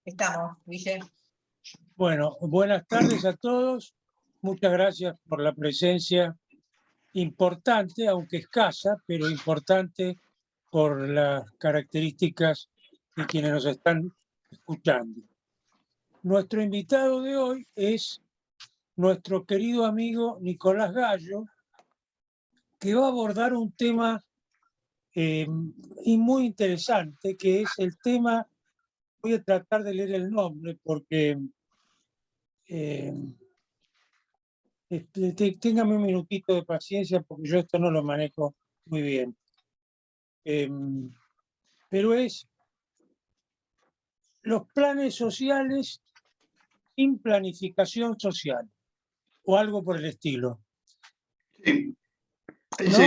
Estamos, Guille. Bueno, buenas tardes a todos. Muchas gracias por la presencia importante, aunque escasa, pero importante por las características de quienes nos están escuchando. Nuestro invitado de hoy es nuestro querido amigo Nicolás Gallo, que va a abordar un tema muy interesante, que es el tema, voy a tratar de leer el nombre porque téngame un minutito de paciencia porque yo esto no lo manejo muy bien. Pero es los planes sociales sin planificación social o algo por el estilo. Sí. ¿No?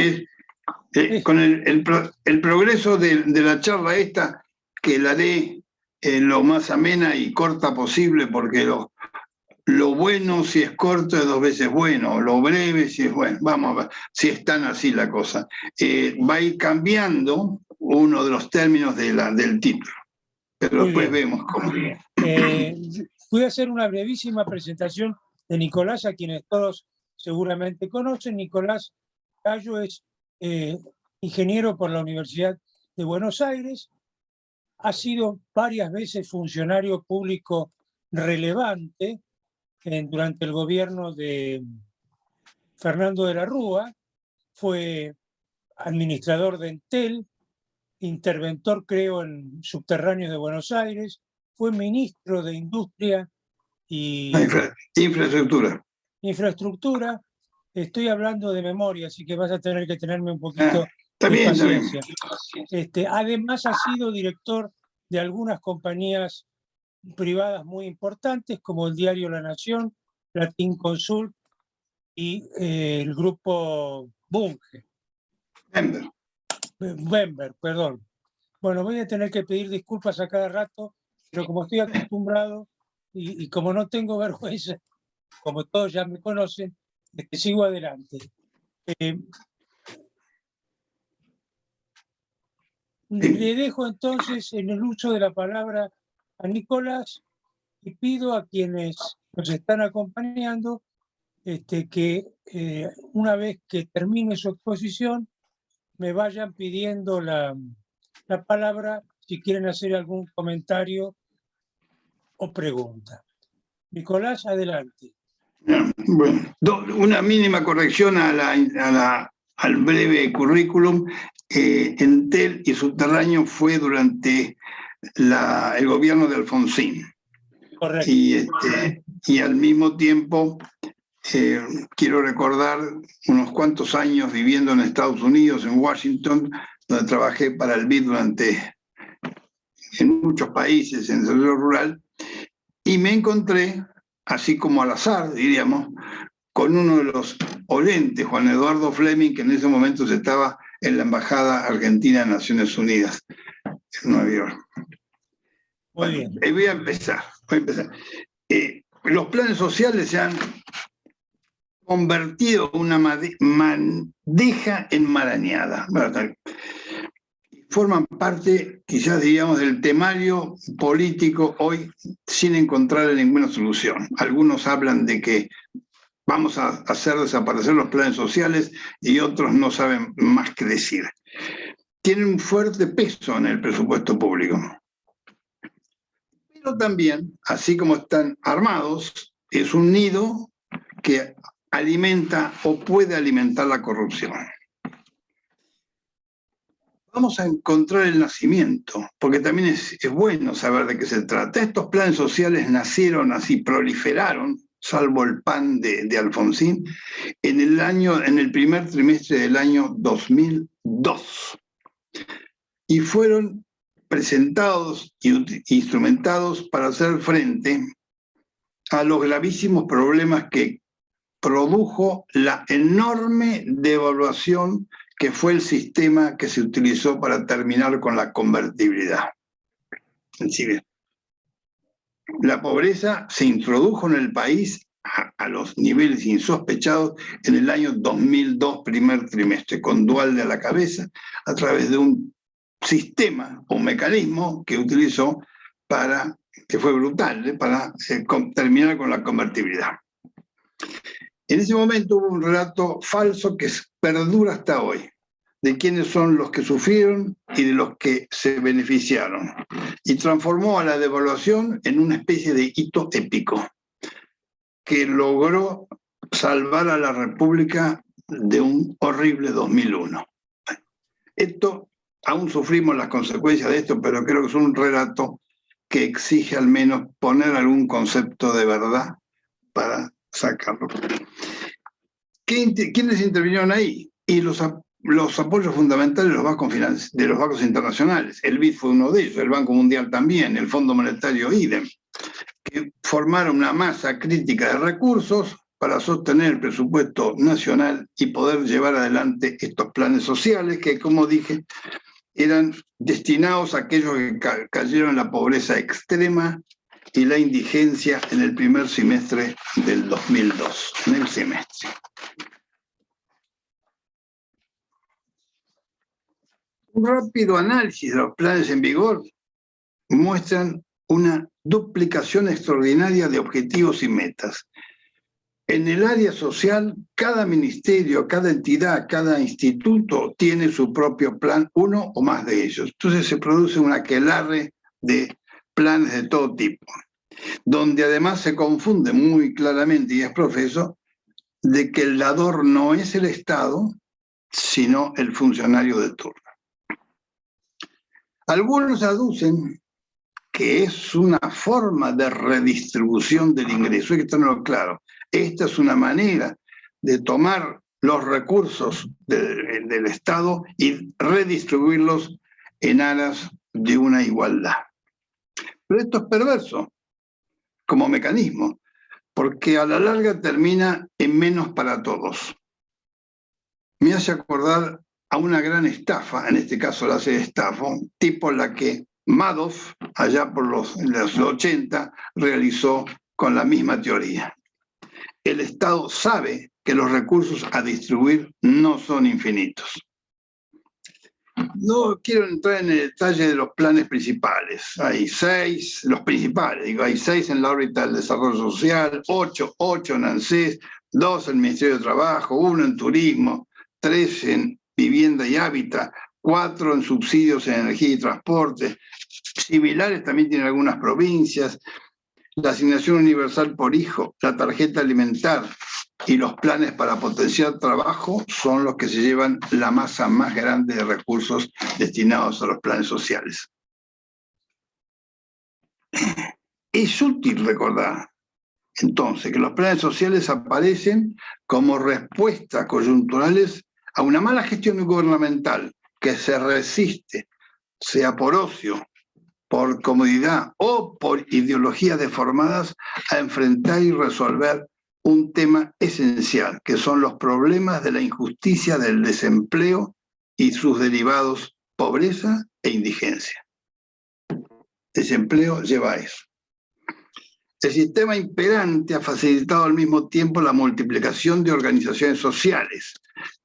Con el progreso de la charla esta, que la haré lo más amena y corta posible, porque lo bueno, si es corto, es dos veces bueno, lo breve, si es bueno, vamos a ver, si es tan así la cosa. Va a ir cambiando uno de los términos del título, pero Muy después bien. vemos cómo. Voy a hacer una brevísima presentación de Nicolás, a quienes todos seguramente conocen. Nicolás Gallo es ingeniero por la Universidad de Buenos Aires, ha sido varias veces funcionario público relevante durante el gobierno de Fernando de la Rúa, fue administrador de Entel, interventor, creo, en Subterráneos de Buenos Aires, fue ministro de Industria y Infraestructura. Estoy hablando de memoria, así que vas a tener que tenerme un poquito de paciencia. Además, ha sido director de algunas compañías privadas muy importantes, como el diario La Nación, Latin Consult y el grupo Bunge. Bember, perdón. Bueno, voy a tener que pedir disculpas a cada rato, pero como estoy acostumbrado y como no tengo vergüenza, como todos ya me conocen, sigo adelante. Le dejo entonces en el uso de la palabra a Nicolás y pido a quienes nos están acompañando que una vez que termine su exposición me vayan pidiendo la palabra si quieren hacer algún comentario o pregunta. Nicolás, adelante. Bueno, una mínima corrección al breve currículum. Entel y Subterráneo fue durante el gobierno de Alfonsín. Correcto. Y al mismo tiempo quiero recordar unos cuantos años viviendo en Estados Unidos, en Washington, donde trabajé para el BID en muchos países en el desarrollo rural, y me encontré, así como al azar, diríamos, con uno de los oyentes, Juan Eduardo Fleming, que en ese momento estaba en la Embajada Argentina de Naciones Unidas, en Nueva York. Muy bien. Voy a empezar. Los planes sociales se han convertido en una bandeja enmarañada. Forman parte, quizás diríamos, del temario político hoy sin encontrar ninguna solución. Algunos hablan de que vamos a hacer desaparecer los planes sociales y otros no saben más qué decir. Tienen un fuerte peso en el presupuesto público. Pero también, así como están armados, es un nido que alimenta o puede alimentar la corrupción. Vamos a encontrar el nacimiento, porque también es bueno saber de qué se trata. Estos planes sociales nacieron así, proliferaron, salvo el PAN de Alfonsín, en el primer trimestre del año 2002. Y fueron presentados e instrumentados para hacer frente a los gravísimos problemas que produjo la enorme devaluación que fue el sistema que se utilizó para terminar con la convertibilidad. En Chile, la pobreza se introdujo en el país a los niveles insospechados en el año 2002, primer trimestre, con Duhalde a la cabeza, a través de un sistema o mecanismo que utilizó para que fue brutal, para terminar con la convertibilidad. En ese momento hubo un relato falso que perdura hasta hoy, de quiénes son los que sufrieron y de los que se beneficiaron, y transformó a la devaluación en una especie de hito épico que logró salvar a la República de un horrible 2001. Esto, aún sufrimos las consecuencias de esto, pero creo que es un relato que exige al menos poner algún concepto de verdad para sacarlo. ¿Quiénes intervinieron ahí? Y los apoyos fundamentales de los bancos internacionales. El BID fue uno de ellos, el Banco Mundial también, el Fondo Monetario idem, que formaron una masa crítica de recursos para sostener el presupuesto nacional y poder llevar adelante estos planes sociales que, como dije, eran destinados a aquellos que cayeron en la pobreza extrema y la indigencia en el primer semestre del 2002, en el semestre. Un rápido análisis de los planes en vigor muestran una duplicación extraordinaria de objetivos y metas. En el área social, cada ministerio, cada entidad, cada instituto tiene su propio plan, uno o más de ellos. Entonces se produce un aquelarre de planes de todo tipo, donde además se confunde muy claramente, y es profeso, de que el dador no es el Estado, sino el funcionario de turno. Algunos aducen que es una forma de redistribución del ingreso, hay que tenerlo claro. Esta es una manera de tomar los recursos del Estado y redistribuirlos en aras de una igualdad. Pero esto es perverso como mecanismo, porque a la larga termina en menos para todos. Me hace acordar a una gran estafa, en este caso la estafa, tipo la que Madoff, allá por los 80, realizó con la misma teoría. El Estado sabe que los recursos a distribuir no son infinitos. No quiero entrar en el detalle de los planes principales. Hay 6, los principales, digo, hay 6 en la órbita del desarrollo social, 8 en ANSES, 2 en el Ministerio de Trabajo, 1 en turismo, 3 en vivienda y hábitat, 4 en subsidios en energía y transporte. Similares también tienen algunas provincias. La asignación universal por hijo, la tarjeta alimentar y los planes para potenciar trabajo son los que se llevan la masa más grande de recursos destinados a los planes sociales. Es útil recordar, entonces, que los planes sociales aparecen como respuestas coyunturales a una mala gestión gubernamental que se resiste, sea por ocio, por comodidad o por ideologías deformadas, a enfrentar y resolver un tema esencial, que son los problemas de la injusticia, del desempleo y sus derivados, pobreza e indigencia. Desempleo lleva a eso. El sistema imperante ha facilitado al mismo tiempo la multiplicación de organizaciones sociales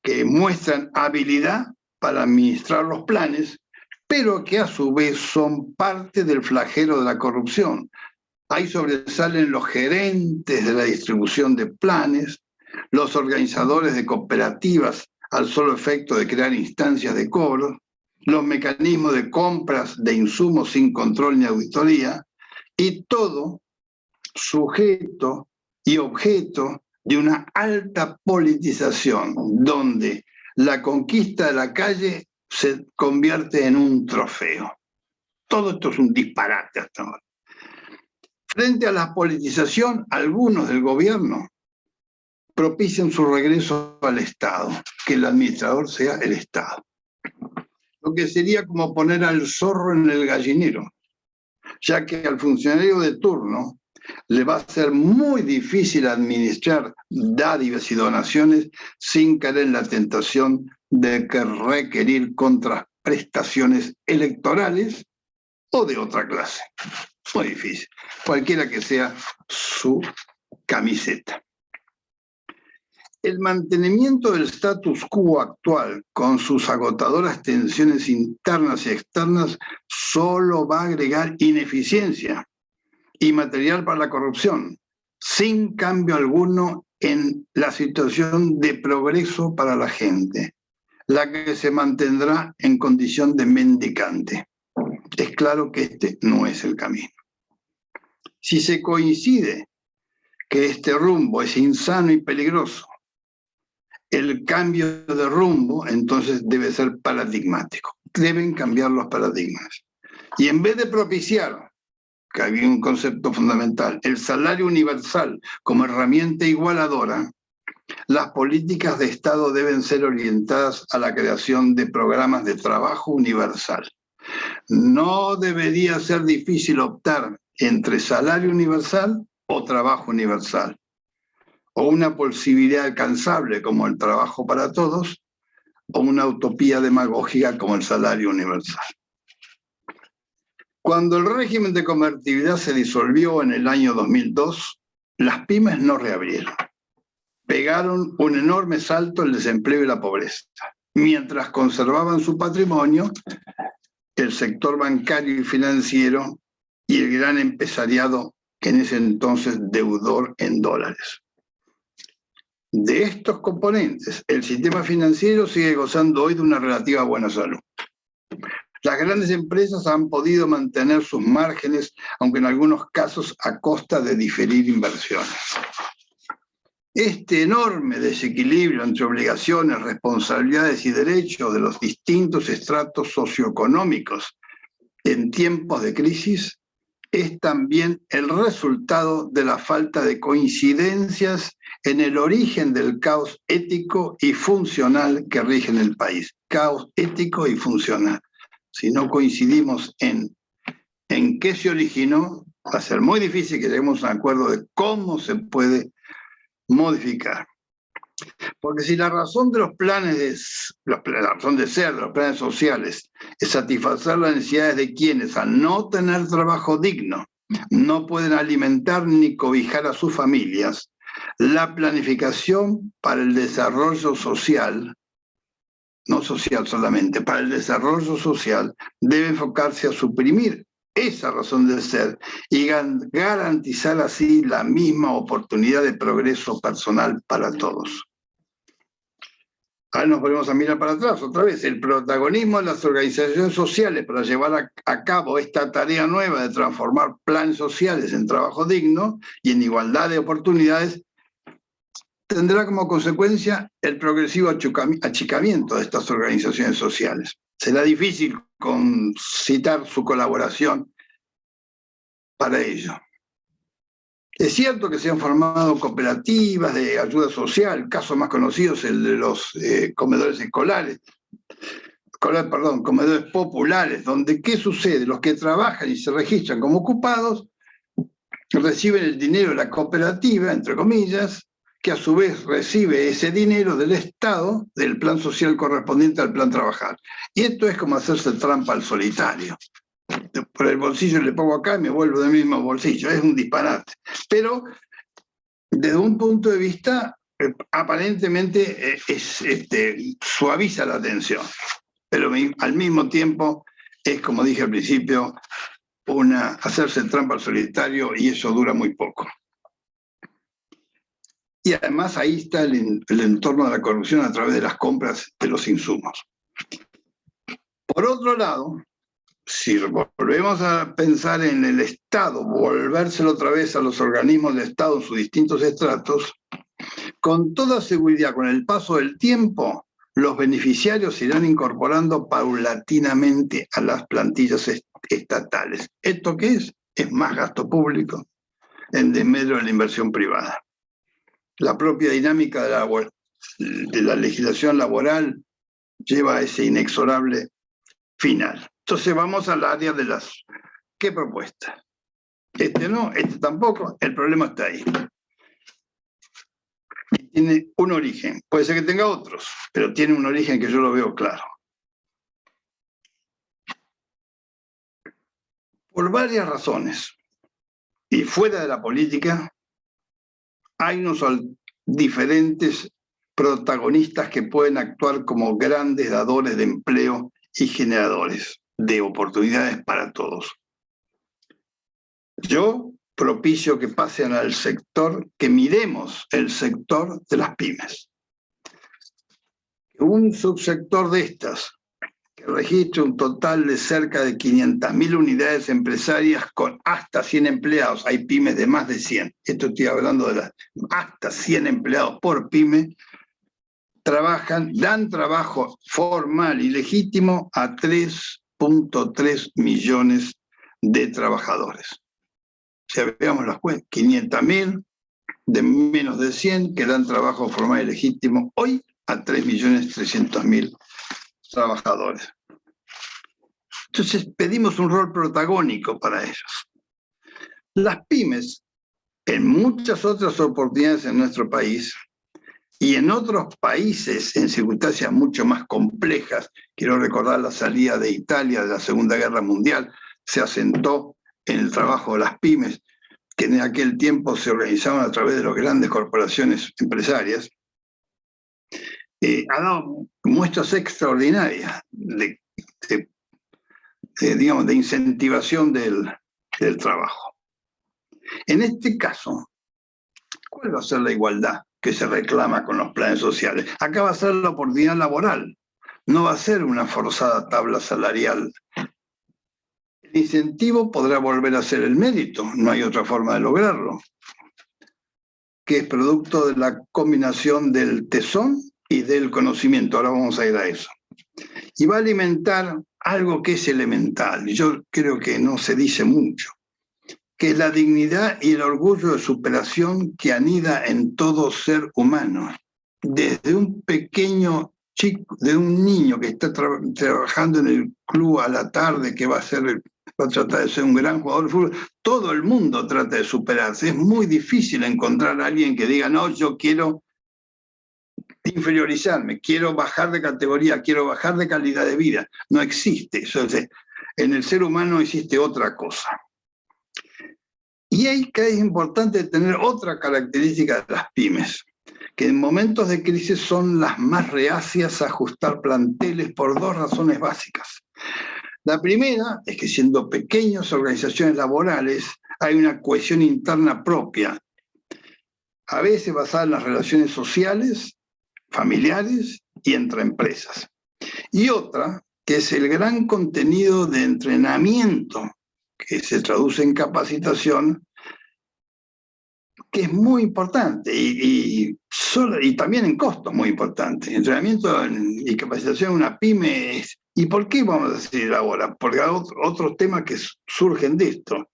que muestran habilidad para administrar los planes, pero que a su vez son parte del flagelo de la corrupción. Ahí sobresalen los gerentes de la distribución de planes, los organizadores de cooperativas al solo efecto de crear instancias de cobro, los mecanismos de compras de insumos sin control ni auditoría, y todo sujeto y objeto de una alta politización, donde la conquista de la calle se convierte en un trofeo. Todo esto es un disparate hasta ahora. Frente a la politización, algunos del gobierno propician su regreso al Estado, que el administrador sea el Estado. Lo que sería como poner al zorro en el gallinero, ya que al funcionario de turno le va a ser muy difícil administrar dádivas y donaciones sin caer en la tentación de requerir contraprestaciones electorales o de otra clase. Muy difícil, cualquiera que sea su camiseta. El mantenimiento del status quo actual, con sus agotadoras tensiones internas y externas, solo va a agregar ineficiencia y material para la corrupción, sin cambio alguno en la situación de progreso para la gente, la que se mantendrá en condición de mendicante. Es claro que este no es el camino. Si se coincide que este rumbo es insano y peligroso, el cambio de rumbo entonces debe ser paradigmático. Deben cambiar los paradigmas. Y en vez de propiciar, que había un concepto fundamental, el salario universal como herramienta igualadora, las políticas de Estado deben ser orientadas a la creación de programas de trabajo universal. No debería ser difícil optar entre salario universal o trabajo universal, o una posibilidad alcanzable como el trabajo para todos, o una utopía demagógica como el salario universal. Cuando el régimen de convertibilidad se disolvió en el año 2002, las pymes no reabrieron. Pegaron un enorme salto el desempleo y la pobreza. Mientras conservaban su patrimonio, el sector bancario y financiero y el gran empresariado, que en ese entonces deudor en dólares. De estos componentes, el sistema financiero sigue gozando hoy de una relativa buena salud. Las grandes empresas han podido mantener sus márgenes, aunque en algunos casos a costa de diferir inversiones. Este enorme desequilibrio entre obligaciones, responsabilidades y derechos de los distintos estratos socioeconómicos en tiempos de crisis es también el resultado de la falta de coincidencias en el origen del caos ético y funcional que rige en el país. Caos ético y funcional. Si no coincidimos en qué se originó, va a ser muy difícil que lleguemos a un acuerdo de cómo se puede modificar. Porque si la razón de los planes, la razón de ser de los planes sociales es satisfacer las necesidades de quienes al no tener trabajo digno no pueden alimentar ni cobijar a sus familias, la planificación para el desarrollo social, no social solamente, para el desarrollo social debe enfocarse a suprimir esa razón de ser y garantizar así la misma oportunidad de progreso personal para todos. Ahora nos volvemos a mirar para atrás otra vez. El protagonismo de las organizaciones sociales para llevar a cabo esta tarea nueva de transformar planes sociales en trabajo digno y en igualdad de oportunidades tendrá como consecuencia el progresivo achicamiento de estas organizaciones sociales. Será difícil concitar su colaboración para ello. Es cierto que se han formado cooperativas de ayuda social, el caso más conocido es el de los comedores comedores populares, donde ¿qué sucede? Los que trabajan y se registran como ocupados reciben el dinero de la cooperativa, entre comillas, que a su vez recibe ese dinero del Estado, del plan social correspondiente al plan trabajar. Y esto es como hacerse trampa al solitario. Por el bolsillo le pongo acá y me vuelvo del mismo bolsillo. Es un disparate. Pero desde un punto de vista, aparentemente suaviza la tensión. Pero al mismo tiempo es, como dije al principio, hacerse trampa al solitario y eso dura muy poco. Y además ahí está el entorno de la corrupción a través de las compras de los insumos. Por otro lado, si volvemos a pensar en el Estado, volvérselo otra vez a los organismos del Estado en sus distintos estratos, con toda seguridad, con el paso del tiempo, los beneficiarios se irán incorporando paulatinamente a las plantillas estatales. ¿Esto qué es? Es más gasto público en desmedro de la inversión privada. La propia dinámica de la legislación laboral lleva a ese inexorable final. Entonces vamos al área de las... ¿Qué propuesta? Este no, este tampoco, el problema está ahí. Y tiene un origen, puede ser que tenga otros, pero tiene un origen que yo lo veo claro. Por varias razones, y fuera de la política, hay unos diferentes protagonistas que pueden actuar como grandes dadores de empleo y generadores de oportunidades para todos. Yo propicio que pasen al sector, que miremos el sector de las pymes. Un subsector de estas, que registra un total de cerca de 500.000 unidades empresarias con hasta 100 empleados, hay pymes de más de 100, esto estoy hablando de las hasta 100 empleados por pyme, dan trabajo formal y legítimo a 3.3 millones de trabajadores. O sea, veamos las cuentas, 500.000 de menos de 100 que dan trabajo formal y legítimo hoy a 3.300.000 trabajadores. Entonces pedimos un rol protagónico para ellos. Las pymes, en muchas otras oportunidades en nuestro país y en otros países en circunstancias mucho más complejas, quiero recordar la salida de Italia de la Segunda Guerra Mundial, se asentó en el trabajo de las pymes, que en aquel tiempo se organizaban a través de las grandes corporaciones empresarias, ha dado muestras extraordinarias de incentivación del trabajo. En este caso, ¿cuál va a ser la igualdad que se reclama con los planes sociales? Acá va a ser la oportunidad laboral, no va a ser una forzada tabla salarial. El incentivo podrá volver a ser el mérito, no hay otra forma de lograrlo, que es producto de la combinación del tesón y del conocimiento. Ahora vamos a ir a eso. Y va a alimentar algo que es elemental, y yo creo que no se dice mucho, que es la dignidad y el orgullo de superación que anida en todo ser humano. Desde un pequeño chico, de un niño que está trabajando en el club a la tarde, que va a tratar de ser un gran jugador de fútbol, todo el mundo trata de superarse. Es muy difícil encontrar a alguien que diga, no, yo quiero inferiorizarme, quiero bajar de categoría, quiero bajar de calidad de vida. No existe eso. En el ser humano existe otra cosa. Y ahí que es importante tener otra característica de las pymes, que en momentos de crisis son las más reacias a ajustar planteles por dos razones básicas. La primera es que siendo pequeñas organizaciones laborales hay una cohesión interna propia, a veces basada en las relaciones sociales, familiares y entre empresas. Y otra, que es el gran contenido de entrenamiento, que se traduce en capacitación, que es muy importante y también en costo muy importante. Entrenamiento y capacitación en una pyme es... ¿Y por qué vamos a decir ahora? Porque hay otros temas que surgen de esto.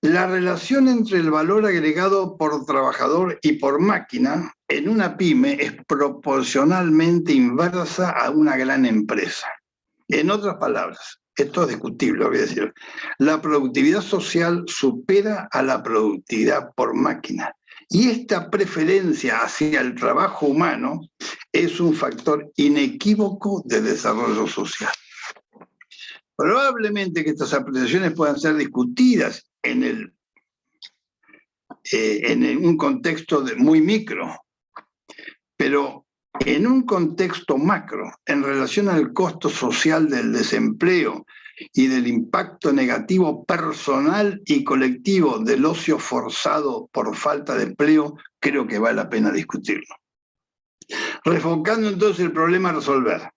La relación entre el valor agregado por trabajador y por máquina en una pyme es proporcionalmente inversa a una gran empresa. En otras palabras, esto es discutible, voy a decir, la productividad social supera a la productividad por máquina. Y esta preferencia hacia el trabajo humano es un factor inequívoco de desarrollo social. Probablemente que estas apreciaciones puedan ser discutidas en un contexto muy micro, pero en un contexto macro, en relación al costo social del desempleo y del impacto negativo personal y colectivo del ocio forzado por falta de empleo, creo que vale la pena discutirlo. Refocando entonces el problema a resolver,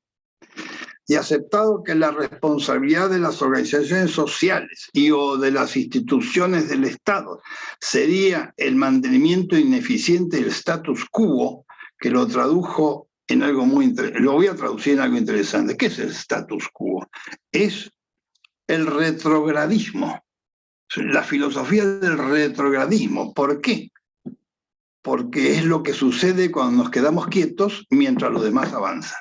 y aceptado que la responsabilidad de las organizaciones sociales o de las instituciones del Estado sería el mantenimiento ineficiente del status quo, que lo tradujo en algo muy interesante. Lo voy a traducir en algo interesante. ¿Qué es el status quo? Es el retrogradismo, la filosofía del retrogradismo. ¿Por qué? Porque es lo que sucede cuando nos quedamos quietos mientras los demás avanzan.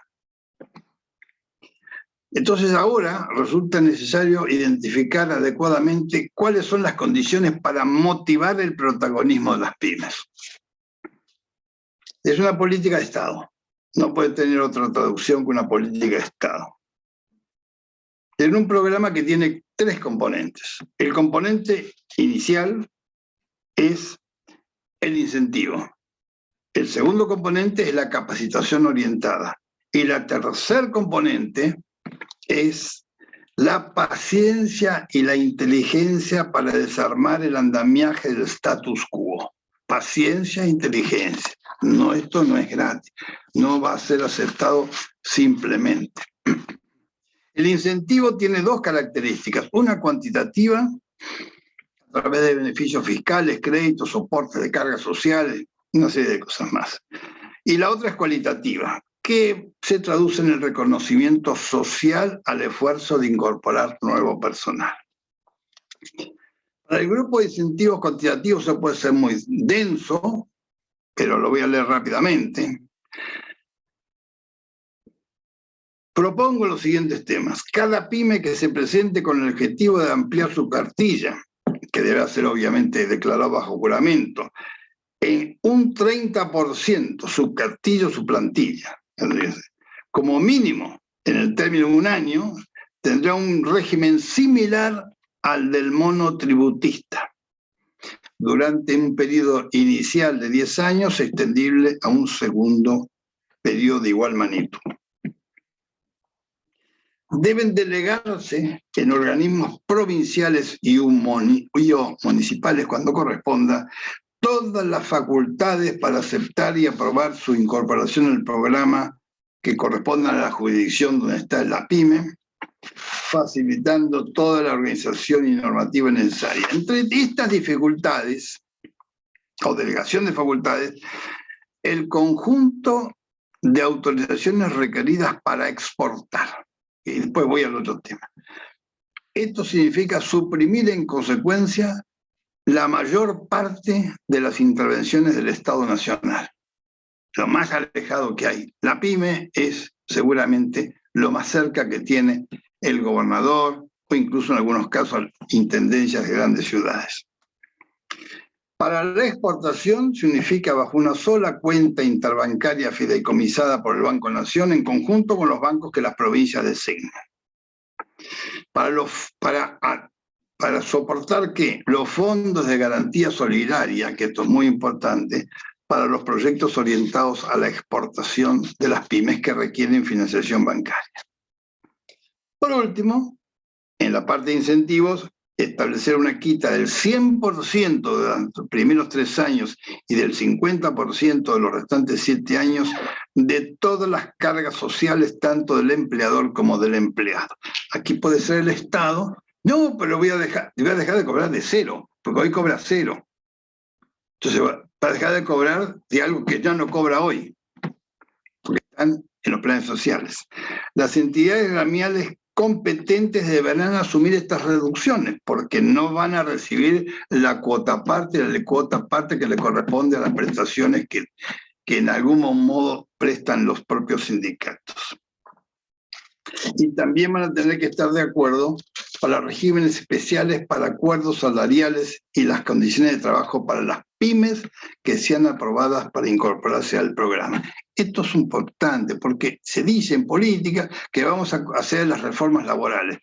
Entonces ahora resulta necesario identificar adecuadamente cuáles son las condiciones para motivar el protagonismo de las pymes. Es una política de Estado. No puede tener otra traducción que una política de Estado. En un programa que tiene tres componentes. El componente inicial es el incentivo. El segundo componente es la capacitación orientada. Y la tercer componente es la paciencia y la inteligencia para desarmar el andamiaje del status quo. Paciencia e inteligencia. No, esto no es gratis. No va a ser aceptado simplemente. El incentivo tiene dos características. Una cuantitativa, a través de beneficios fiscales, créditos, soportes de cargas sociales, una serie de cosas más. Y la otra es cualitativa, que se traduce en el reconocimiento social al esfuerzo de incorporar nuevo personal. Para el grupo de incentivos cuantitativos se puede ser muy denso, pero lo voy a leer rápidamente. Propongo los siguientes temas. Cada pyme que se presente con el objetivo de ampliar su cartilla, que debe ser obviamente declarado bajo juramento, en un 30% su cartilla o su plantilla, como mínimo, en el término de un año, tendrá un régimen similar al del monotributista, durante un periodo inicial de 10 años, extendible a un segundo periodo de igual magnitud. Deben delegarse en organismos provinciales y municipales, cuando corresponda, todas las facultades para aceptar y aprobar su incorporación al programa que correspondan a la jurisdicción donde está la pyme, facilitando toda la organización y normativa necesaria. Entre estas dificultades, o delegación de facultades, el conjunto de autorizaciones requeridas para exportar. Y después voy al otro tema. Esto significa suprimir en consecuencia la mayor parte de las intervenciones del Estado Nacional. Lo más alejado que hay. La pyme es seguramente lo más cerca que tiene el gobernador o incluso en algunos casos intendencias de grandes ciudades. Para la exportación se unifica bajo una sola cuenta interbancaria fideicomisada por el Banco Nación en conjunto con los bancos que las provincias designan. Para soportar ¿qué? Los fondos de garantía solidaria, que esto es muy importante, para los proyectos orientados a la exportación de las pymes que requieren financiación bancaria. Por último, en la parte de incentivos, establecer una quita del 100% de los primeros 3 años y del 50% de los restantes 7 años de todas las cargas sociales, tanto del empleador como del empleado. Aquí puede ser el Estado. No, pero voy a dejar de cobrar de cero, porque hoy cobra cero. Entonces va a dejar de cobrar de algo que ya no cobra hoy, porque están en los planes sociales. Las entidades gremiales competentes deberán asumir estas reducciones, porque no van a recibir la cuota parte que le corresponde a las prestaciones que en algún modo prestan los propios sindicatos. Y también van a tener que estar de acuerdo para regímenes especiales para acuerdos salariales y las condiciones de trabajo para las pymes que sean aprobadas para incorporarse al programa. Esto es importante porque se dice en política que vamos a hacer las reformas laborales.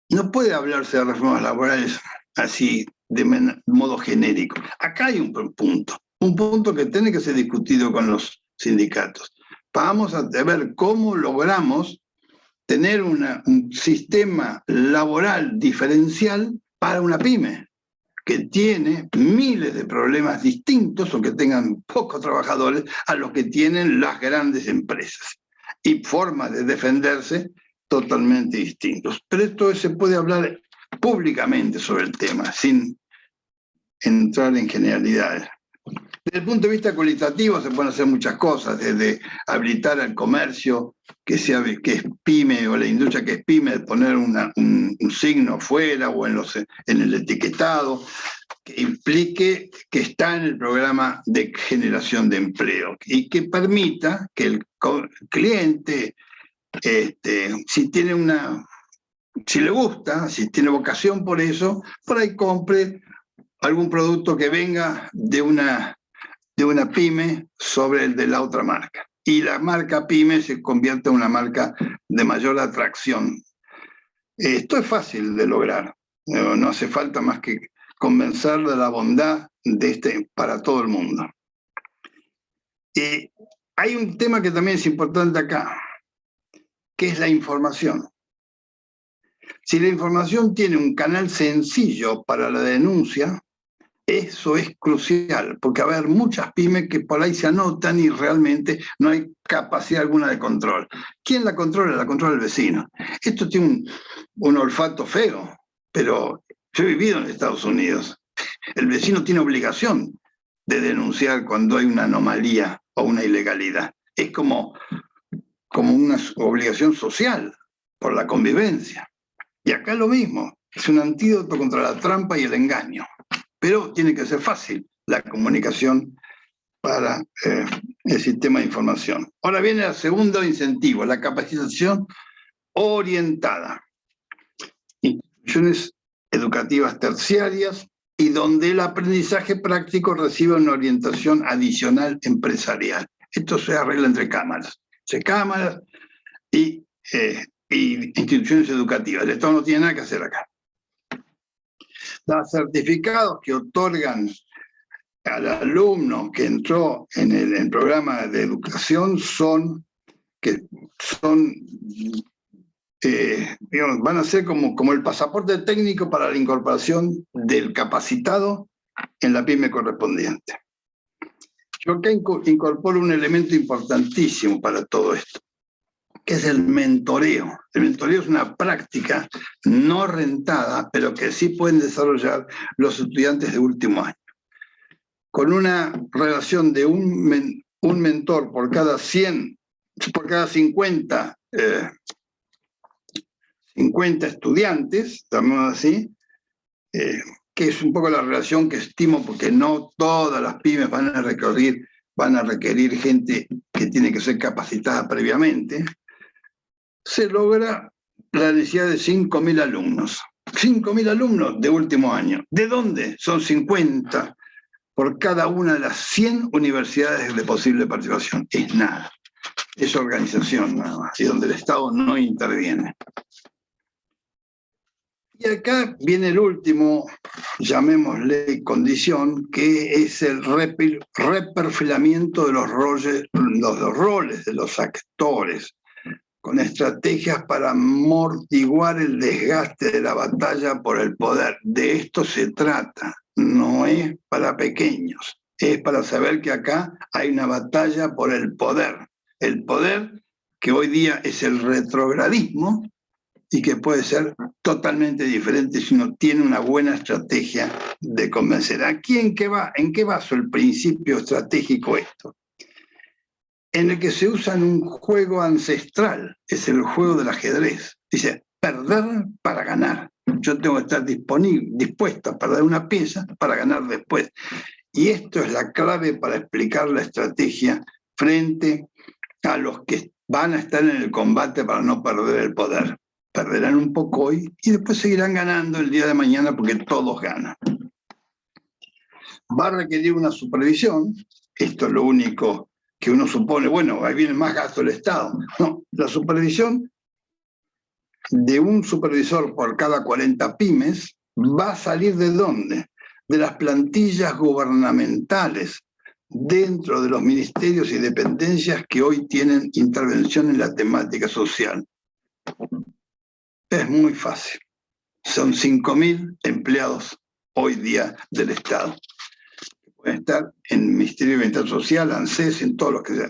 No puede hablarse de reformas laborales así de modo genérico. Acá hay un punto que tiene que ser discutido con los sindicatos. Vamos a ver cómo logramos tener un sistema laboral diferencial para una pyme que tiene miles de problemas distintos o que tengan pocos trabajadores a los que tienen las grandes empresas y formas de defenderse totalmente distintos. Pero esto se puede hablar públicamente sobre el tema sin entrar en generalidades. Desde el punto de vista cualitativo se pueden hacer muchas cosas, desde habilitar al comercio que es pyme o la industria que es pyme, de poner un signo fuera o en el etiquetado que implique que está en el programa de generación de empleo y que permita que el cliente, si le gusta, si tiene vocación por eso, por ahí compre algún producto que venga de una pyme sobre el de la otra marca. Y la marca pyme se convierte en una marca de mayor atracción. Esto es fácil de lograr. No hace falta más que convencer de la bondad de para todo el mundo. Hay un tema que también es importante acá, que es la información. Si la información tiene un canal sencillo para la denuncia, eso es crucial, porque va a haber muchas pymes que por ahí se anotan y realmente no hay capacidad alguna de control. ¿Quién la controla? La controla el vecino. Esto tiene un olfato feo, pero yo he vivido en Estados Unidos. El vecino tiene obligación de denunciar cuando hay una anomalía o una ilegalidad. Es como una obligación social por la convivencia. Y acá lo mismo, es un antídoto contra la trampa y el engaño. Pero tiene que ser fácil la comunicación para el sistema de información. Ahora viene el segundo incentivo, la capacitación orientada. Instituciones educativas terciarias y donde el aprendizaje práctico recibe una orientación adicional empresarial. Esto se arregla entre cámaras. Cámaras y instituciones educativas. El Estado no tiene nada que hacer acá. Los certificados que otorgan al alumno que entró en el programa de educación van a ser como el pasaporte técnico para la incorporación del capacitado en la pyme correspondiente. Yo acá incorporo un elemento importantísimo para todo esto, que es el mentoreo. El mentoreo es una práctica no rentada, pero que sí pueden desarrollar los estudiantes de último año. Con una relación de un mentor por cada 50 estudiantes, llamemos así, que es un poco la relación que estimo, porque no todas las pymes van a requerir gente que tiene que ser capacitada previamente, se logra la necesidad de 5.000 alumnos. 5.000 alumnos de último año. ¿De dónde? Son 50 por cada una de las 100 universidades de posible participación. Es nada. Es organización nada más, y donde el Estado no interviene. Y acá viene el último, llamémosle condición, que es el reperfilamiento de los roles de los actores, con estrategias para amortiguar el desgaste de la batalla por el poder. De esto se trata, no es para pequeños, es para saber que acá hay una batalla por el poder que hoy día es el retrogradismo, y que puede ser totalmente diferente si uno tiene una buena estrategia de convencer. ¿Aquí en qué baso el principio estratégico esto? En el que se usa en un juego ancestral, es el juego del ajedrez. Dice, perder para ganar. Yo tengo que estar dispuesto a perder una pieza para ganar después. Y esto es la clave para explicar la estrategia frente a los que van a estar en el combate para no perder el poder. Perderán un poco hoy y después seguirán ganando el día de mañana porque todos ganan. Va a requerir una supervisión, esto es lo único que uno supone, bueno, ahí viene más gasto del Estado. No, la supervisión de un supervisor por cada 40 pymes va a salir ¿de dónde? De las plantillas gubernamentales dentro de los ministerios y dependencias que hoy tienen intervención en la temática social. Es muy fácil. Son 5.000 empleados hoy día del Estado. Pueden estar en el Ministerio de Bienestar Social, ANSES, en todos los que sean.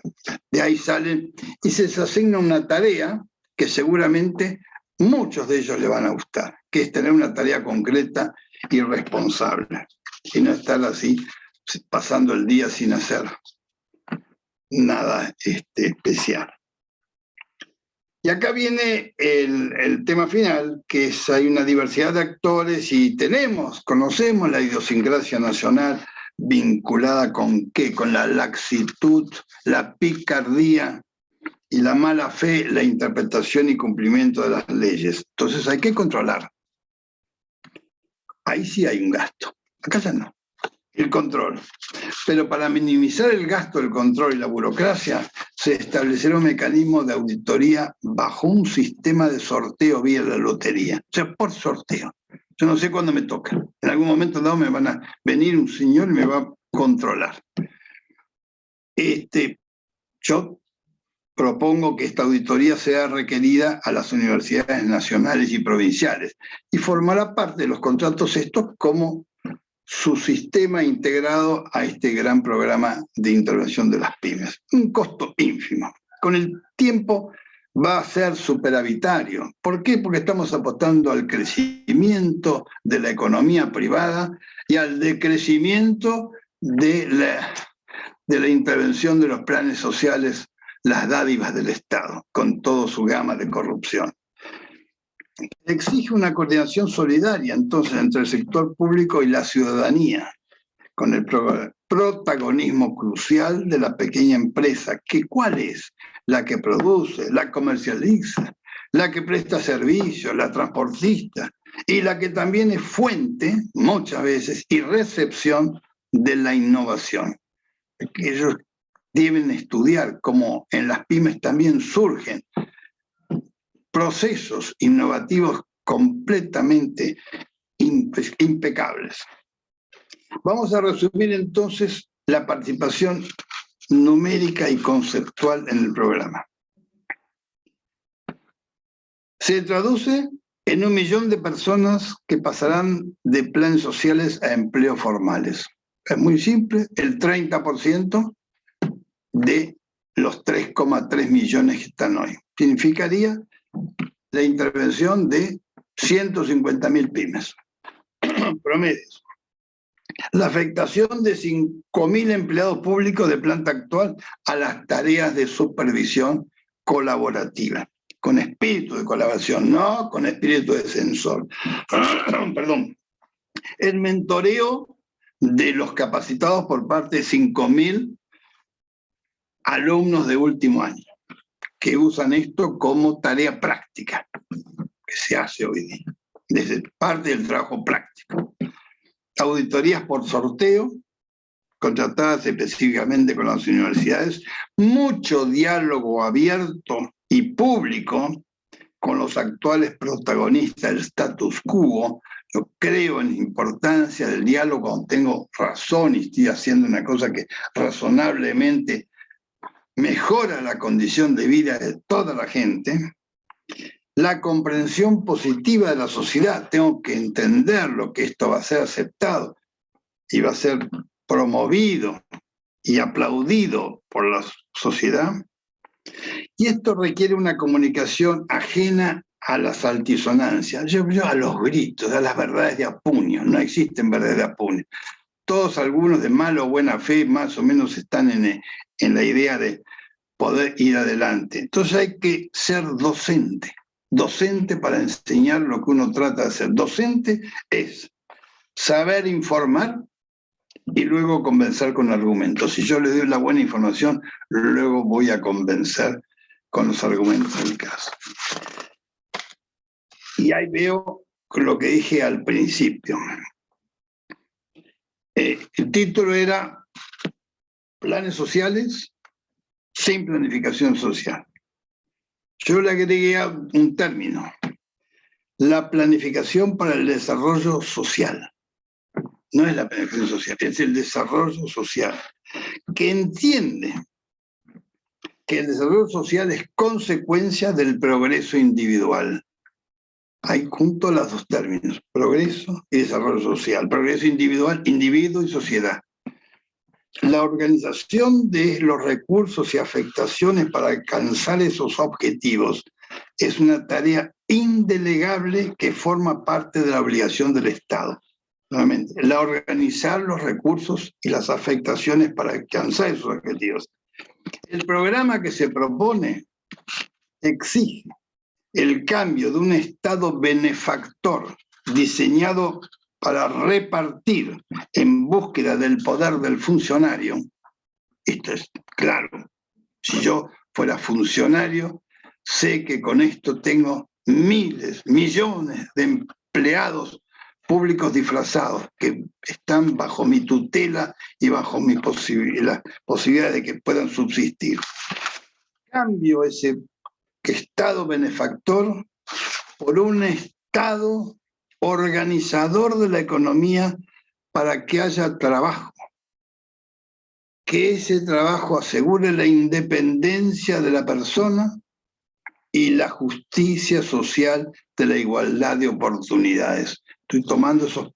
De ahí salen y se les asigna una tarea que seguramente muchos de ellos le van a gustar, que es tener una tarea concreta y responsable. Y no estar así pasando el día sin hacer nada especial. Y acá viene el tema final, que es hay una diversidad de actores y conocemos la idiosincrasia nacional vinculada con ¿qué? Con la laxitud, la picardía y la mala fe, la interpretación y cumplimiento de las leyes. Entonces hay que controlar. Ahí sí hay un gasto, acá ya no. El control. Pero para minimizar el gasto, el control y la burocracia, se establecerá un mecanismo de auditoría bajo un sistema de sorteo vía la lotería. O sea, por sorteo. Yo no sé cuándo me toca. En algún momento dado me van a venir un señor y me va a controlar. Yo propongo que esta auditoría sea requerida a las universidades nacionales y provinciales y formará parte de los contratos estos como su sistema integrado a este gran programa de intervención de las pymes. Un costo ínfimo. Con el tiempo va a ser superavitario. ¿Por qué? Porque estamos apostando al crecimiento de la economía privada y al decrecimiento de la intervención de los planes sociales, las dádivas del Estado, con toda su gama de corrupción. Exige una coordinación solidaria, entonces, entre el sector público y la ciudadanía, con el protagonismo crucial de la pequeña empresa, que ¿cuál es? La que produce, la comercializa, la que presta servicios, la transportista, y la que también es fuente, muchas veces, y recepción de la innovación. Que ellos deben estudiar cómo en las pymes también surgen procesos innovativos completamente impecables. Vamos a resumir entonces la participación numérica y conceptual en el programa. Se traduce en 1 millón de personas que pasarán de planes sociales a empleos formales. Es muy simple, el 30% de los 3,3 millones que están hoy. Significaría la intervención de 150.000 pymes promedios. La afectación de 5.000 empleados públicos de planta actual a las tareas de supervisión colaborativa, con espíritu de colaboración, no con espíritu de censor. Perdón. El mentoreo de los capacitados por parte de 5.000 alumnos de último año, que usan esto como tarea práctica, que se hace hoy día, desde parte del trabajo práctico. Auditorías por sorteo, contratadas específicamente con las universidades, mucho diálogo abierto y público con los actuales protagonistas del status quo. Yo creo en la importancia del diálogo cuando tengo razón y estoy haciendo una cosa que razonablemente mejora la condición de vida de toda la gente. La comprensión positiva de la sociedad, tengo que entender lo que esto va a ser aceptado y va a ser promovido y aplaudido por la sociedad. Y esto requiere una comunicación ajena a las altisonancias, yo a los gritos, a las verdades de apuño. No existen verdades de apuño. Todos, algunos de mala o buena fe, más o menos están en la idea de poder ir adelante. Entonces hay que ser docente. Docente para enseñar lo que uno trata de hacer. Docente es saber informar y luego convencer con argumentos. Si yo le doy la buena información, luego voy a convencer con los argumentos del caso. Y ahí veo lo que dije al principio. El título era Planes sociales sin planificación social. Yo le agregué un término, la planificación para el desarrollo social. No es la planificación social, es el desarrollo social, que entiende que el desarrollo social es consecuencia del progreso individual. Hay junto los dos términos, progreso y desarrollo social. Progreso individual, individuo y sociedad. La organización de los recursos y afectaciones para alcanzar esos objetivos es una tarea indelegable que forma parte de la obligación del Estado. Nuevamente, organizar los recursos y las afectaciones para alcanzar esos objetivos. El programa que se propone exige el cambio de un Estado benefactor diseñado para repartir en búsqueda del poder del funcionario. Esto es claro. Si yo fuera funcionario, sé que con esto tengo miles, millones de empleados públicos disfrazados que están bajo mi tutela y bajo mi posibilidad de que puedan subsistir. Cambio ese Estado benefactor por un Estado organizador de la economía para que haya trabajo, que ese trabajo asegure la independencia de la persona y la justicia social de la igualdad de oportunidades. Estoy tomando esos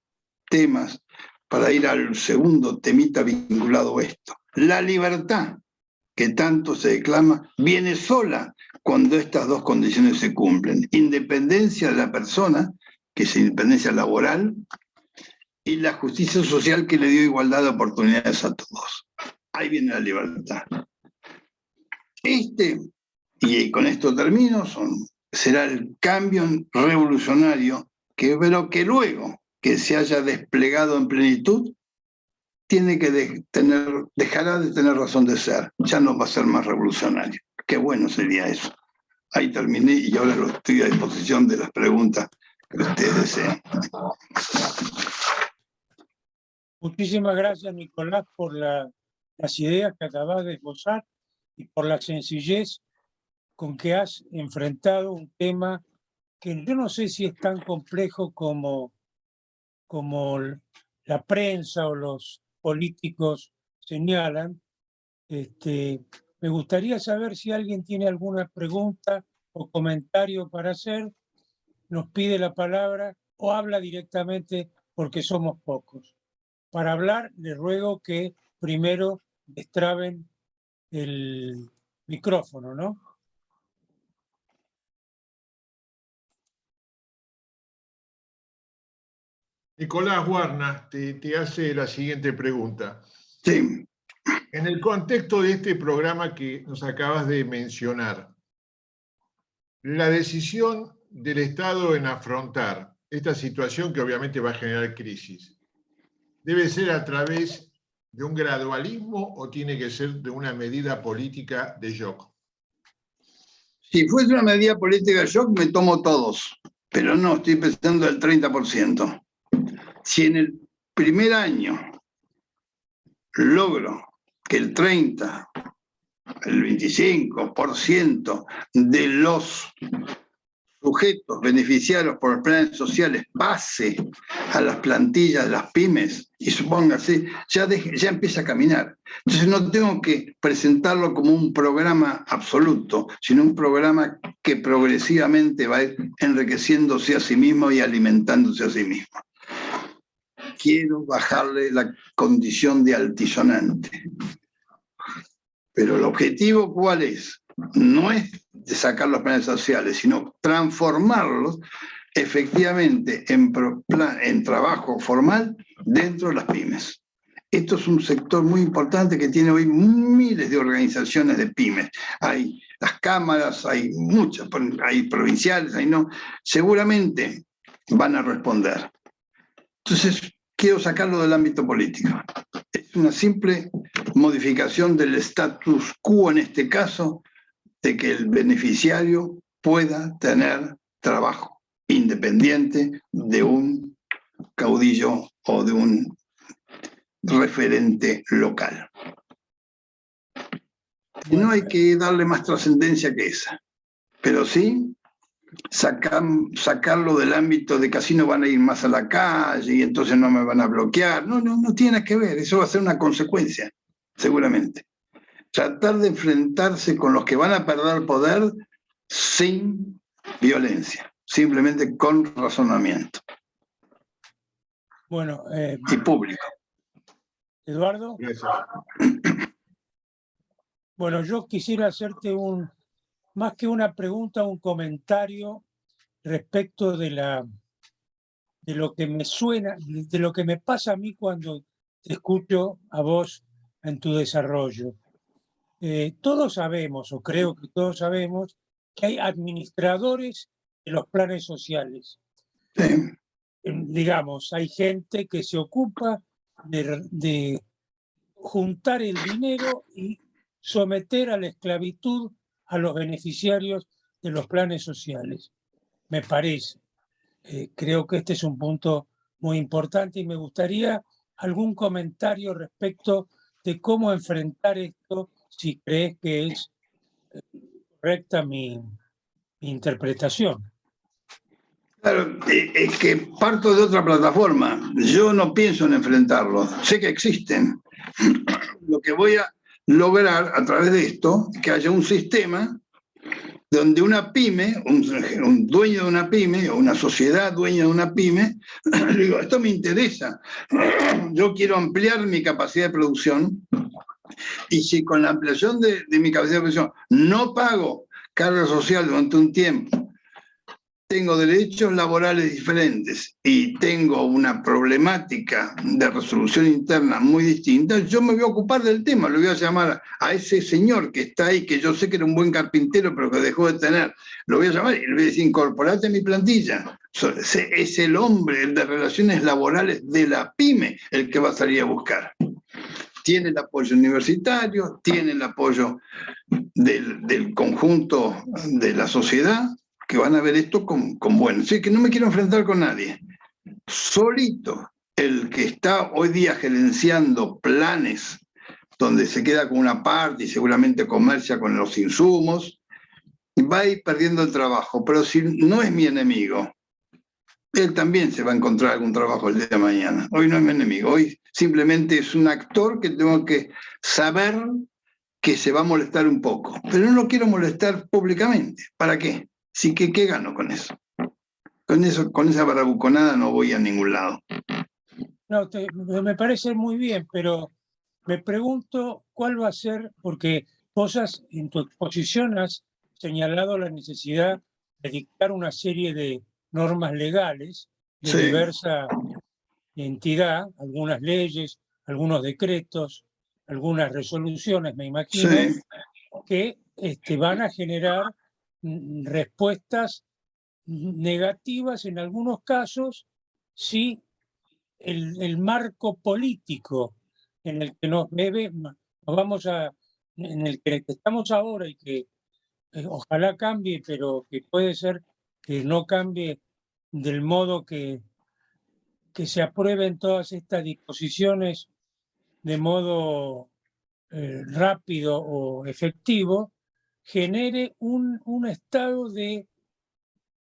temas para ir al segundo temita vinculado a esto. La libertad, que tanto se declama, viene sola cuando estas dos condiciones se cumplen. Independencia de la persona, que es independencia laboral, y la justicia social que le dio igualdad de oportunidades a todos. Ahí viene la libertad. Y con esto termino, será el cambio revolucionario pero que luego que se haya desplegado en plenitud, tiene que dejará de tener razón de ser, ya no va a ser más revolucionario. Qué bueno sería eso. Ahí terminé y ahora estoy a disposición de las preguntas que ustedes deseen. Muchísimas gracias, Nicolás, por las ideas que acabas de esbozar y por la sencillez con que has enfrentado un tema que yo no sé si es tan complejo como la prensa o los políticos señalan. Me gustaría saber si alguien tiene alguna pregunta o comentario para hacer, nos pide la palabra o habla directamente porque somos pocos. Para hablar, les ruego que primero destraben el micrófono, ¿no? Nicolás Guarna te hace la siguiente pregunta. Sí. En el contexto de este programa que nos acabas de mencionar, la decisión del Estado en afrontar esta situación que obviamente va a generar crisis, ¿debe ser a través de un gradualismo o tiene que ser de una medida política de shock? Si fuese una medida política de shock, me tomo todos, pero no, estoy pensando el 30%. Si en el primer año logro que el 30, el 25% de los sujetos beneficiarios por planes sociales pase a las plantillas de las pymes, y supóngase, ya empieza a caminar. Entonces no tengo que presentarlo como un programa absoluto, sino un programa que progresivamente va a ir enriqueciéndose a sí mismo y alimentándose a sí mismo. Quiero bajarle la condición de altisonante. Pero el objetivo, ¿cuál es? No es de sacar los planes sociales, sino transformarlos efectivamente en trabajo formal dentro de las pymes. Esto es un sector muy importante que tiene hoy miles de organizaciones de pymes. Hay las cámaras, hay muchas, hay provinciales, hay no. Seguramente van a responder. Entonces, quiero sacarlo del ámbito político. Es una simple modificación del status quo, en este caso, de que el beneficiario pueda tener trabajo independiente de un caudillo o de un referente local. Y no hay que darle más trascendencia que esa, pero sí sacarlo del ámbito de que así no van a ir más a la calle y entonces no me van a bloquear. No tiene que ver, eso va a ser una consecuencia, seguramente. Tratar de enfrentarse con los que van a perder poder sin violencia, simplemente con razonamiento. Bueno, y público. Eduardo. Gracias. Bueno, yo quisiera hacerte más que una pregunta, un comentario respecto de lo que me suena, de lo que me pasa a mí cuando te escucho a vos en tu desarrollo. Todos sabemos, o creo que todos sabemos, que hay administradores de los planes sociales. Sí. Digamos, hay gente que se ocupa de juntar el dinero y someter a la esclavitud a los beneficiarios de los planes sociales. Me parece. Creo que este es un punto muy importante y me gustaría algún comentario respecto de cómo enfrentar esto, si crees que es correcta mi interpretación. Claro, es que parto de otra plataforma. Yo no pienso en enfrentarlos, sé que existen. lo que voy a lograr a través de esto, que haya un sistema donde una pyme, un dueño de una pyme, o una sociedad dueña de una pyme, le digo, esto me interesa, yo quiero ampliar mi capacidad de producción, y si con la ampliación de mi capacidad de producción no pago carga social durante un tiempo, tengo derechos laborales diferentes y tengo una problemática de resolución interna muy distinta, yo me voy a ocupar del tema, lo voy a llamar a ese señor que está ahí, que yo sé que era un buen carpintero, pero que dejó de tener, lo voy a llamar y le voy a decir, incorporate a mi plantilla. Es el hombre, el de relaciones laborales de la pyme, el que va a salir a buscar. Tiene el apoyo universitario, tiene el apoyo del conjunto de la sociedad, que van a ver esto con bueno. Así que no me quiero enfrentar con nadie. Solito, el que está hoy día gerenciando planes donde se queda con una parte y seguramente comercia con los insumos, va a ir perdiendo el trabajo. Pero si no es mi enemigo, él también se va a encontrar algún trabajo el día de mañana. Hoy no es mi enemigo, hoy simplemente es un actor que tengo que saber que se va a molestar un poco. Pero no lo quiero molestar públicamente. ¿Para qué? Sí que, ¿qué gano con eso? Con esa barabuconada no voy a ningún lado. No, me parece muy bien, pero me pregunto cuál va a ser, porque vos en tu exposición has señalado la necesidad de dictar una serie de normas legales de Sí. diversa entidad, algunas leyes, algunos decretos, algunas resoluciones, me imagino, Sí. que van a generar respuestas negativas en algunos casos si el marco político en el que en el que estamos ahora y que ojalá cambie, pero que puede ser que no cambie del modo que se aprueben todas estas disposiciones de modo rápido o efectivo, genere un estado de,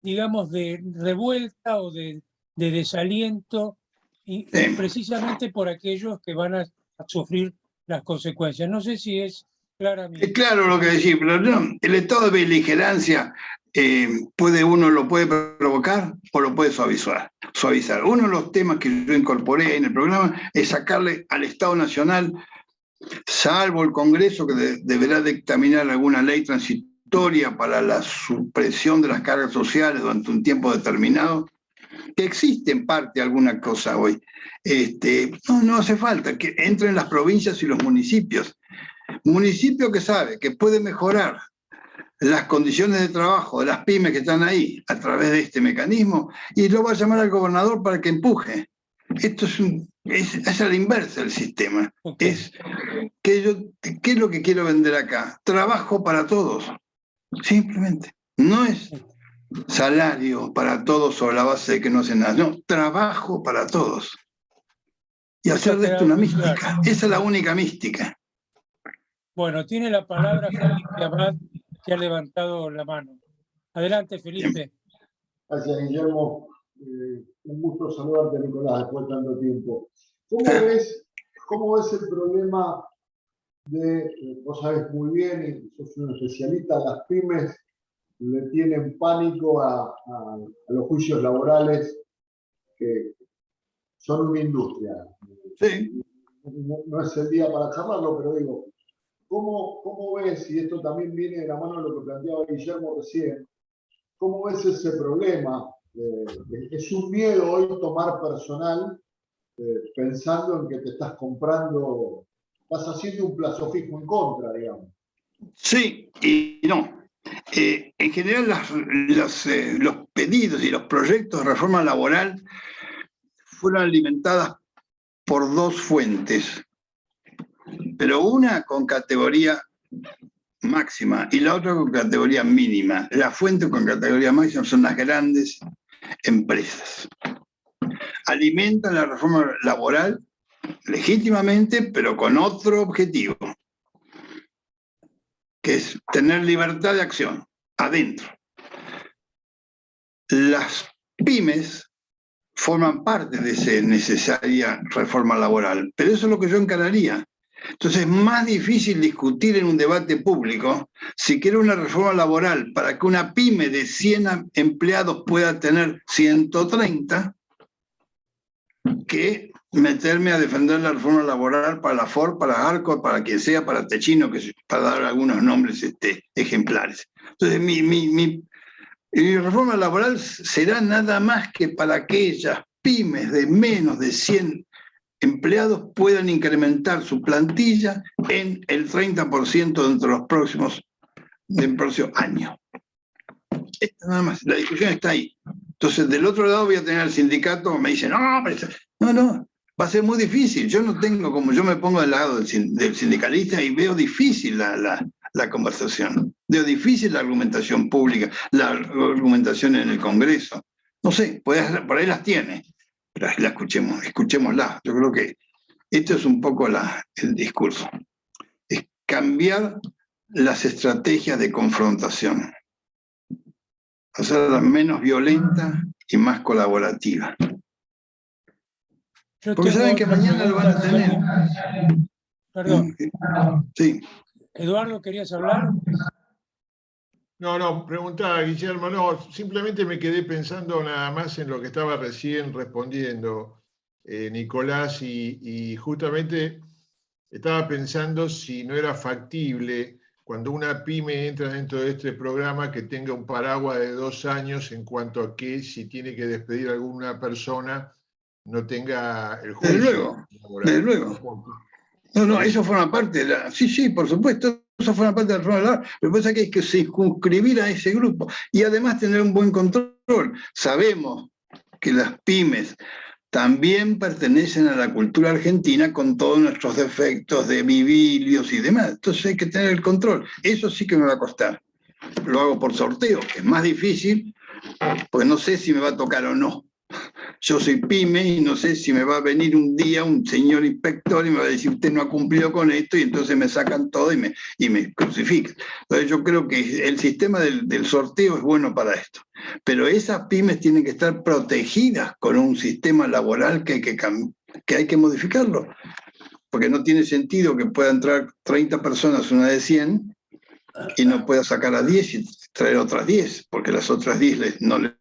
digamos, de revuelta o de desaliento, y precisamente por aquellos que van a sufrir las consecuencias. No sé si es clara mi... Es claro lo que decís, pero no, el estado de beligerancia uno lo puede provocar o lo puede suavizar. Uno de los temas que yo incorporé en el programa es sacarle al Estado Nacional, salvo el Congreso, que deberá dictaminar alguna ley transitoria para la supresión de las cargas sociales durante un tiempo determinado, que existe en parte alguna cosa hoy. No hace falta que entren las provincias y los municipios. Municipio que sabe que puede mejorar las condiciones de trabajo de las pymes que están ahí a través de este mecanismo, y lo va a llamar al gobernador para que empuje. Esto es a la inversa el sistema. Okay. ¿Qué es lo que quiero vender acá? Trabajo para todos, simplemente. No es salario para todos sobre la base de que no hacen nada, no, trabajo para todos. Y hacer de esto una mística. Claro. Esa es la única mística. Bueno, tiene la palabra Felipe Abad, que ha levantado la mano. Adelante, Felipe. Gracias, Guillermo. Un gusto saludarte, Nicolás, después de tanto tiempo. ¿Cómo ves el problema vos sabés muy bien, y sos un especialista, las pymes le tienen pánico a los juicios laborales, que son una industria? Sí. No es el día para charlarlo, pero digo, ¿cómo ves, y esto también viene de la mano de lo que planteaba Guillermo recién, cómo ves ese problema? Es un miedo hoy tomar personal pensando en que te estás comprando, estás haciendo un plazo fijo en contra, digamos. Sí y no. En general los pedidos y los proyectos de reforma laboral fueron alimentadas por dos fuentes, pero una con categoría máxima y la otra con categoría mínima. La fuente con categoría máxima son las grandes empresas. Alimentan la reforma laboral legítimamente, pero con otro objetivo, que es tener libertad de acción adentro. Las pymes forman parte de esa necesaria reforma laboral, pero eso es lo que yo encararía. Entonces es más difícil discutir en un debate público si quiere una reforma laboral para que una pyme de 100 empleados pueda tener 130 que meterme a defender la reforma laboral para la Ford, para Arco, para quien sea, para Techino, para dar algunos nombres ejemplares. Entonces mi reforma laboral será nada más que para aquellas pymes de menos de 100 empleados puedan incrementar su plantilla en el 30% dentro de los próximos años. Nada más, la discusión está ahí. Entonces, del otro lado voy a tener al sindicato, me dicen, no, va a ser muy difícil. Yo no tengo, como yo me pongo del lado del sindicalista y veo difícil la conversación, veo difícil la argumentación pública, la argumentación en el Congreso. No sé, por ahí las tiene, pero la escuchémosla. Yo creo que esto es un poco el discurso. Es cambiar las estrategias de confrontación, hacerlas menos violentas y más colaborativas. Porque saben que mañana lo van a tener. Perdón. Sí. Eduardo, ¿querías hablar? No, preguntaba Guillermo, no, simplemente me quedé pensando nada más en lo que estaba recién respondiendo Nicolás y justamente estaba pensando si no era factible cuando una pyme entra dentro de este programa que tenga un paraguas de 2 años en cuanto a que si tiene que despedir a alguna persona no tenga el juicio. Desde luego. No, eso forma parte de sí, por supuesto, eso forma parte de la reforma laboral. Lo que pasa es que hay que circunscribir a ese grupo y además tener un buen control. Sabemos que las pymes también pertenecen a la cultura argentina con todos nuestros defectos de vibilios y demás. Entonces hay que tener el control. Eso sí que me va a costar. Lo hago por sorteo, que es más difícil, pues no sé si me va a tocar o no. Yo soy pyme y no sé si me va a venir un día un señor inspector y me va a decir usted no ha cumplido con esto y entonces me sacan todo y me crucifican. Entonces yo creo que el sistema del sorteo es bueno para esto. Pero esas pymes tienen que estar protegidas con un sistema laboral que hay que modificarlo. Porque no tiene sentido que pueda entrar 30 personas, una de 100, y no pueda sacar a 10 y traer otras 10, porque las otras 10 no le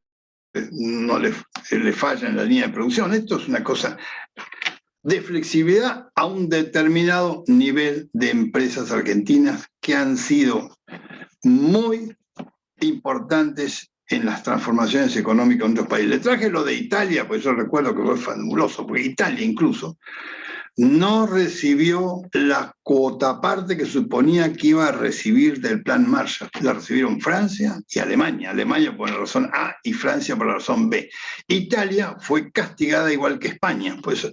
falla en la línea de producción. Esto es una cosa de flexibilidad a un determinado nivel de empresas argentinas que han sido muy importantes en las transformaciones económicas de otros países. Le traje lo de Italia, pues yo recuerdo que fue fabuloso, porque Italia incluso no recibió la cuota parte que suponía que iba a recibir del plan Marshall. La recibieron Francia y Alemania. Alemania por la razón A y Francia por la razón B. Italia fue castigada igual que España. Pues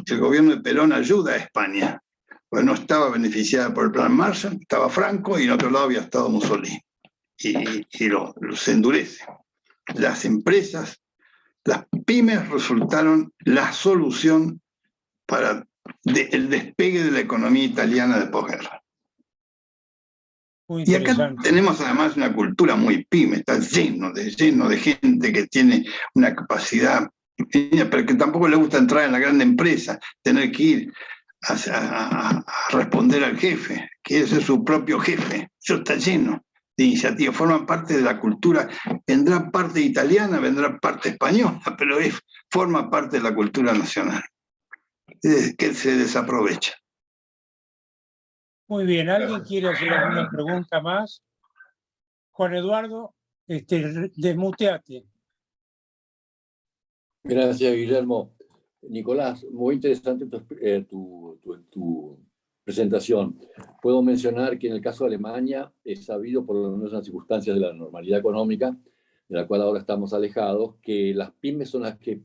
el gobierno de Perón ayuda a España. Pues no estaba beneficiada por el plan Marshall, estaba Franco y en otro lado había estado Mussolini. Y se endurece. Las empresas, las pymes resultaron la solución para el despegue de la economía italiana de posguerra. Y acá tenemos además una cultura muy pyme, está lleno de gente que tiene una capacidad, pero que tampoco le gusta entrar en la gran empresa, tener que ir a responder al jefe, quiere ser su propio jefe. Eso está lleno de iniciativas, forman parte de la cultura, vendrá parte italiana, vendrá parte española, pero forma parte de la cultura nacional. Que se desaprovecha. Muy bien, ¿alguien quiere hacer alguna pregunta más? Juan Eduardo, desmuteate. Gracias, Guillermo. Nicolás, muy interesante tu presentación. Puedo mencionar que en el caso de Alemania es sabido, por lo menos en las circunstancias de la normalidad económica, de la cual ahora estamos alejados, que las pymes son las que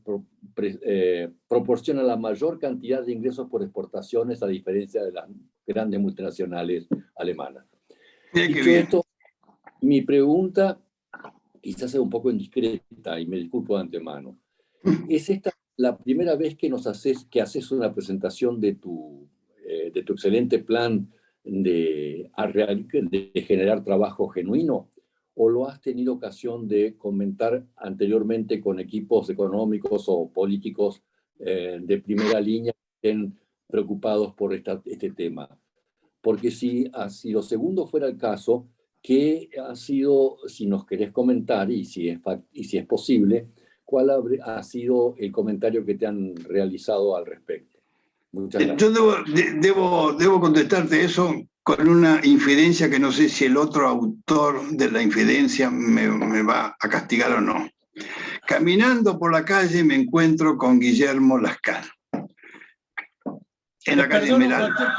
proporcionan la mayor cantidad de ingresos por exportaciones, a diferencia de las grandes multinacionales alemanas. Dicho esto, mi pregunta quizás sea un poco indiscreta y me disculpo de antemano. ¿Es esta la primera vez que haces una presentación de tu excelente plan de generar trabajo genuino? ¿O lo has tenido ocasión de comentar anteriormente con equipos económicos o políticos de primera línea que estén preocupados por este tema. Porque si lo segundo fuera el caso, ¿qué ha sido, si nos querés comentar, y si es posible, cuál ha sido el comentario que te han realizado al respecto? Muchas gracias. Yo debo contestarte eso con una infidencia que no sé si el otro autor de la infidencia me va a castigar o no. Caminando por la calle me encuentro con Guillermo Lascano. En la calle Esmeralda.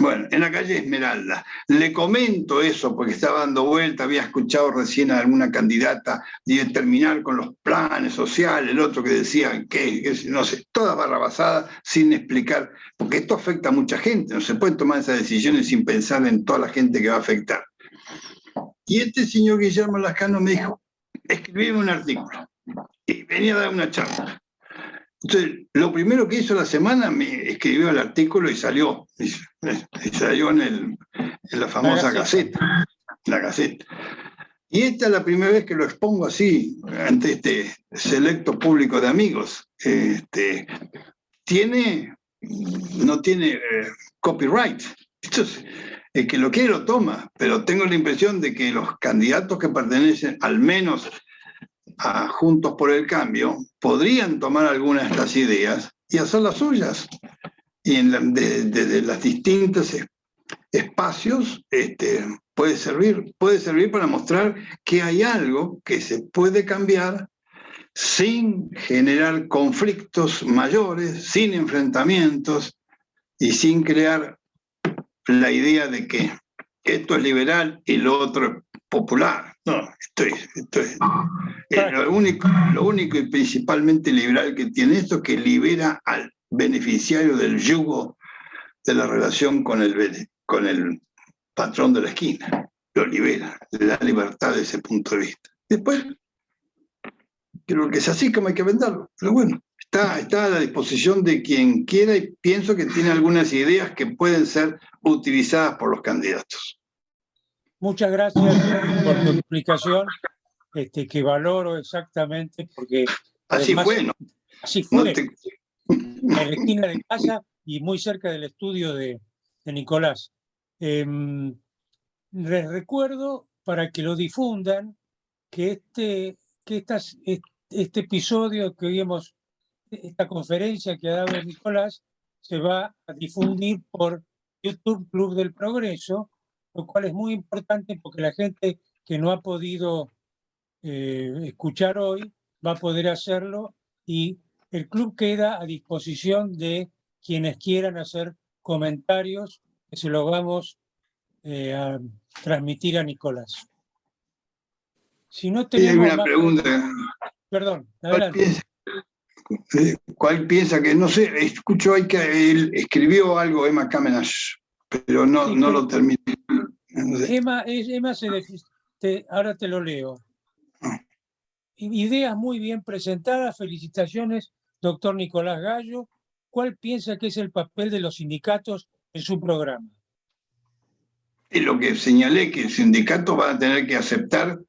Bueno, en la calle Esmeralda. Le comento eso porque estaba dando vuelta, había escuchado recién a alguna candidata de terminar con los planes sociales, el otro que decía que no sé, toda barrabasada sin explicar, porque esto afecta a mucha gente, no se pueden tomar esas decisiones sin pensar en toda la gente que va a afectar. Y este señor Guillermo Lascano me dijo, escribime un artículo. Y venía a dar una charla. Entonces, lo primero que hizo la semana, me escribió el artículo y salió. Y salió en la famosa Gaceta. La Gaceta. Y esta es la primera vez que lo expongo así, ante este selecto público de amigos. No tiene copyright. Entonces, el que lo quiere lo toma, pero tengo la impresión de que los candidatos que pertenecen al menos a Juntos por el Cambio podrían tomar algunas de estas ideas y hacerlas suyas. Y desde los distintos espacios puede servir para mostrar que hay algo que se puede cambiar sin generar conflictos mayores, sin enfrentamientos y sin crear la idea de que esto es liberal y lo otro es popular. No, esto es lo único y principalmente liberal que tiene esto es que libera al beneficiario del yugo de la relación con el patrón de la esquina. Lo libera, le da libertad de ese punto de vista. Después, creo que es así como hay que venderlo. Pero bueno, está a la disposición de quien quiera y pienso que tiene algunas ideas que pueden ser utilizadas por los candidatos. Muchas gracias por tu explicación, que valoro exactamente, porque así además, fue, ¿no? Así fue, en la esquina de casa y muy cerca del estudio de Nicolás. Les recuerdo, para que lo difundan, que este episodio que hoy esta conferencia que ha dado Nicolás, se va a difundir por YouTube Club del Progreso, lo cual es muy importante porque la gente que no ha podido escuchar hoy va a poder hacerlo, y el club queda a disposición de quienes quieran hacer comentarios, que se lo vamos a transmitir a Nicolás. Si no tenemos hay una pregunta. Perdón, adelante. ¿Cuál piensa que, no sé, escucho ahí que él escribió algo, Emma Kamenash, pero no lo terminé. No sé. Emma ahora te lo leo. Ideas muy bien presentadas, felicitaciones, doctor Nicolás Gallo. ¿Cuál piensa que es el papel de los sindicatos en su programa? Es lo que señalé, que el sindicato va a tener que aceptar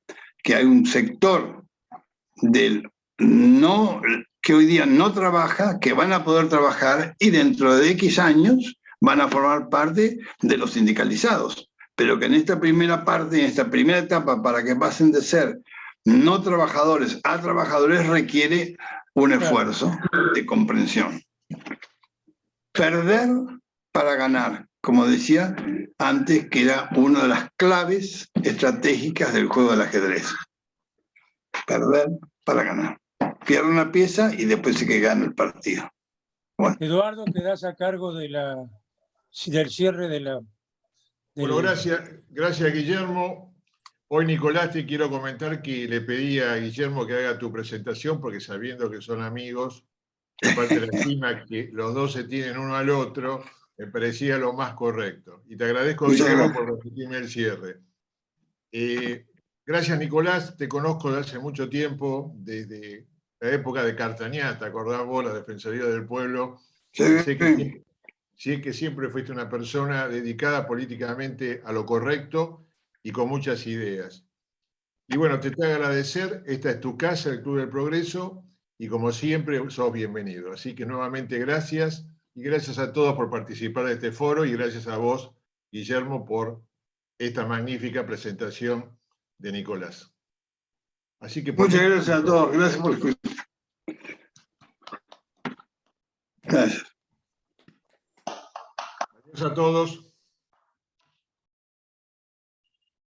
que hay un sector que hoy día no trabaja, que van a poder trabajar y dentro de X años van a formar parte de los sindicalizados. Pero que en esta primera parte, en esta primera etapa, para que pasen de ser no trabajadores a trabajadores, requiere un esfuerzo de comprensión. Perder para ganar, como decía antes, que era una de las claves estratégicas del juego del ajedrez. Perder para ganar. Pierde una pieza y después sí que gana el partido. Bueno. Eduardo, quedás a cargo del cierre de la... Bueno, gracias Guillermo. Hoy, Nicolás, te quiero comentar que le pedí a Guillermo que haga tu presentación, porque sabiendo que son amigos, aparte de la estima que los dos se tienen uno al otro, me parecía lo más correcto. Y te agradezco, Guillermo, por repetirme el cierre. Gracias, Nicolás. Te conozco desde hace mucho tiempo, desde la época de Cartañá, ¿te acordás vos, la Defensoría del Pueblo? Sí. Sé que siempre fuiste una persona dedicada políticamente a lo correcto y con muchas ideas. Y bueno, te tengo que agradecer. Esta es tu casa, el Club del Progreso, y como siempre, sos bienvenido. Así que nuevamente gracias Y gracias a todos por participar de este foro y gracias a vos, Guillermo, por esta magnífica presentación de Nicolás. Así que Muchas gracias a todos. Gracias por escuchar. Gracias. Adiós a todos.